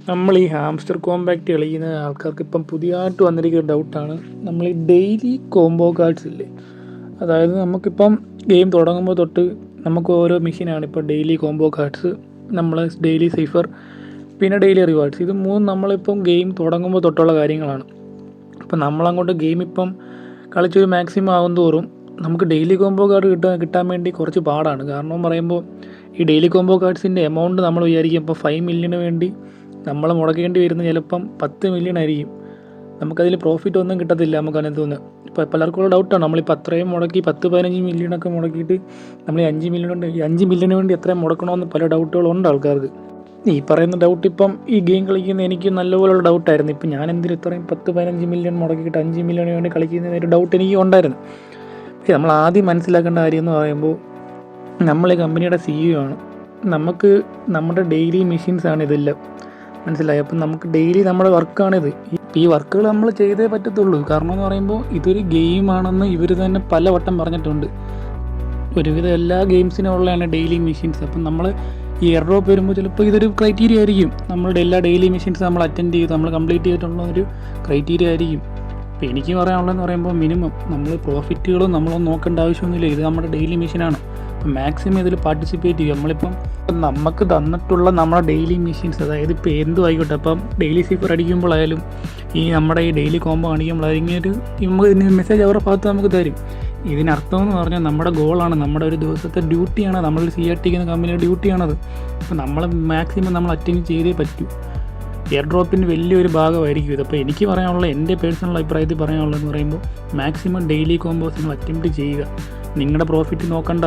നമ്മൾ ഈ hamster compact കളിക്കുന്ന ആൾക്കാർക്ക് ഇപ്പം പുതിയതായിട്ട് വന്നിരിക്കുന്ന ഡൗട്ടാണ് നമ്മൾ ഈ ഡെയിലി കോംബോ കാർഡ്സ് ഇല്ലേ. അതായത് നമുക്കിപ്പം ഗെയിം തുടങ്ങുമ്പോൾ തൊട്ട് നമുക്ക് ഓരോ മെഷീനാണ് ഇപ്പോൾ ഡെയിലി കോംബോ കാർഡ്സ്, നമ്മൾ ഡെയിലി സൈഫർ, പിന്നെ ഡെയിലി റിവാർഡ്സ്. ഇത് മൂന്നും നമ്മളിപ്പം ഗെയിം തുടങ്ങുമ്പോൾ തൊട്ടുള്ള കാര്യങ്ങളാണ്. അപ്പം നമ്മളങ്ങോട്ട് ഗെയിം ഇപ്പം കളിച്ചൊരു മാക്സിമം ആകും തോറും നമുക്ക് ഡെയിലി കോംബോ കാർഡ് കിട്ടാൻ വേണ്ടി കുറച്ച് പാടാണ്. കാരണം പറയുമ്പോൾ ഈ ഡെയിലി കോംബോ കാർഡ്സിൻ്റെ എമൗണ്ട് നമ്മൾ വിചാരിക്കും ഇപ്പോൾ 5 മില്യന് വേണ്ടി നമ്മൾ മുടക്കേണ്ടി വരുന്നത് ചിലപ്പം 10 മില്യൺ ആയിരിക്കും. നമുക്കതിൽ പ്രോഫിറ്റ് ഒന്നും കിട്ടത്തില്ല. നമുക്ക് അങ്ങനെ തോന്നുന്നത് ഇപ്പോൾ പലർക്കുള്ള ഡൗട്ടാണ്. നമ്മളിപ്പോൾ അത്രയും മുടക്കി 10-15 മില്യണൊക്കെ മുടക്കിയിട്ട് നമ്മൾ ഈ 5 മില്യന് വേണ്ടി എത്രയും മുടക്കണമെന്ന് പല ഡൗട്ടുകളുണ്ട് ആൾക്കാർക്ക്. ഈ പറയുന്ന ഡൗട്ട് ഇപ്പം ഈ ഗെയിം കളിക്കുന്ന എനിക്ക് നല്ലപോലുള്ള ഡൗട്ടായിരുന്നു. ഇപ്പം ഞാൻ എന്തിനും ഇത്രയും 10-15 മില്യൺ മുടക്കിയിട്ട് 5 മില്യണിന് വേണ്ടി കളിക്കുന്നതിന് ഒരു ഡൗട്ട് എനിക്ക് ഉണ്ടായിരുന്നു. പക്ഷേ നമ്മൾ ആദ്യം മനസ്സിലാക്കേണ്ട കാര്യം എന്ന് പറയുമ്പോൾ നമ്മൾ ഈ കമ്പനിയുടെ CEO ആണ്. നമുക്ക് നമ്മുടെ ഡെയിലി മെഷീൻസാണ് ഇതെല്ലാം, മനസ്സിലായി. അപ്പം നമുക്ക് ഡെയിലി നമ്മുടെ വർക്കാണിത്. ഈ വർക്കുകൾ നമ്മൾ ചെയ്തേ പറ്റത്തുള്ളൂ. കാരണം എന്ന് പറയുമ്പോൾ ഇതൊരു ഗെയിമാണെന്ന് ഇവർ തന്നെ പലവട്ടം പറഞ്ഞിട്ടുണ്ട്. ഒരുവിധം എല്ലാ ഗെയിംസിനും ഉള്ളതാണ് ഡെയിലി മെഷീൻസ്. അപ്പം നമ്മൾ ഈ എയർ ഡ്രോപ്പ് വരുമ്പോൾ ചിലപ്പോൾ ഇതൊരു ക്രൈറ്റീരിയ ആയിരിക്കും. നമ്മളുടെ എല്ലാ ഡെയിലി മെഷീൻസ് നമ്മൾ അറ്റൻഡ് ചെയ്ത് നമ്മൾ കംപ്ലീറ്റ് ചെയ്തിട്ടുള്ള ഒരു ക്രൈറ്റീരിയ ആയിരിക്കും. അപ്പോൾ എനിക്ക് പറയാനുള്ളതെന്ന് പറയുമ്പോൾ മിനിമം നമ്മൾ പ്രോഫിറ്റുകളും നമ്മളൊന്നും നോക്കേണ്ട ആവശ്യമൊന്നുമില്ല. ഇത് നമ്മുടെ ഡെയിലി മെഷീനാണ്. അപ്പം മാക്സിമം ഇതിൽ പാർട്ടിസിപ്പേറ്റ് ചെയ്യും. നമ്മളിപ്പം നമുക്ക് തന്നിട്ടുള്ള നമ്മുടെ ഡെയിലി മെഷീൻസ്, അതായത് ഇപ്പോൾ എന്തും ആയിക്കോട്ടെ, അപ്പം ഡെയിലി സീഫർ അടിക്കുമ്പോഴായാലും ഈ നമ്മുടെ ഈ ഡെയിലി കോംബോ കാണിക്കുമ്പോഴായാലും ഇങ്ങനൊരു നമുക്ക് മെസ്സേജ് അവരുടെ ഭാഗത്ത് നമുക്ക് തരും. ഇതിനർത്ഥം എന്ന് പറഞ്ഞാൽ നമ്മുടെ ഗോളാണ്, നമ്മുടെ ഒരു ദിവസത്തെ ഡ്യൂട്ടിയാണ്, നമ്മൾ CRT എന്ന കമ്പനിയുടെ ഡ്യൂട്ടിയാണത്. അപ്പോൾ നമ്മൾ മാക്സിമം നമ്മൾ അറ്റൻഡ് ചെയ്തേ പറ്റൂ. എയർ ഡ്രോപ്പിന് വലിയൊരു ഭാഗമായിരിക്കും ഇത്. അപ്പോൾ എനിക്ക് പറയാനുള്ള, എൻ്റെ പേഴ്സണൽ അഭിപ്രായത്തിൽ പറയാനുള്ളതെന്ന് പറയുമ്പോൾ മാക്സിമം ഡെയിലി കോംബോസ് നിങ്ങൾ അറ്റംപ്റ്റ് ചെയ്യുക. നിങ്ങളുടെ പ്രോഫിറ്റ് നോക്കണ്ട,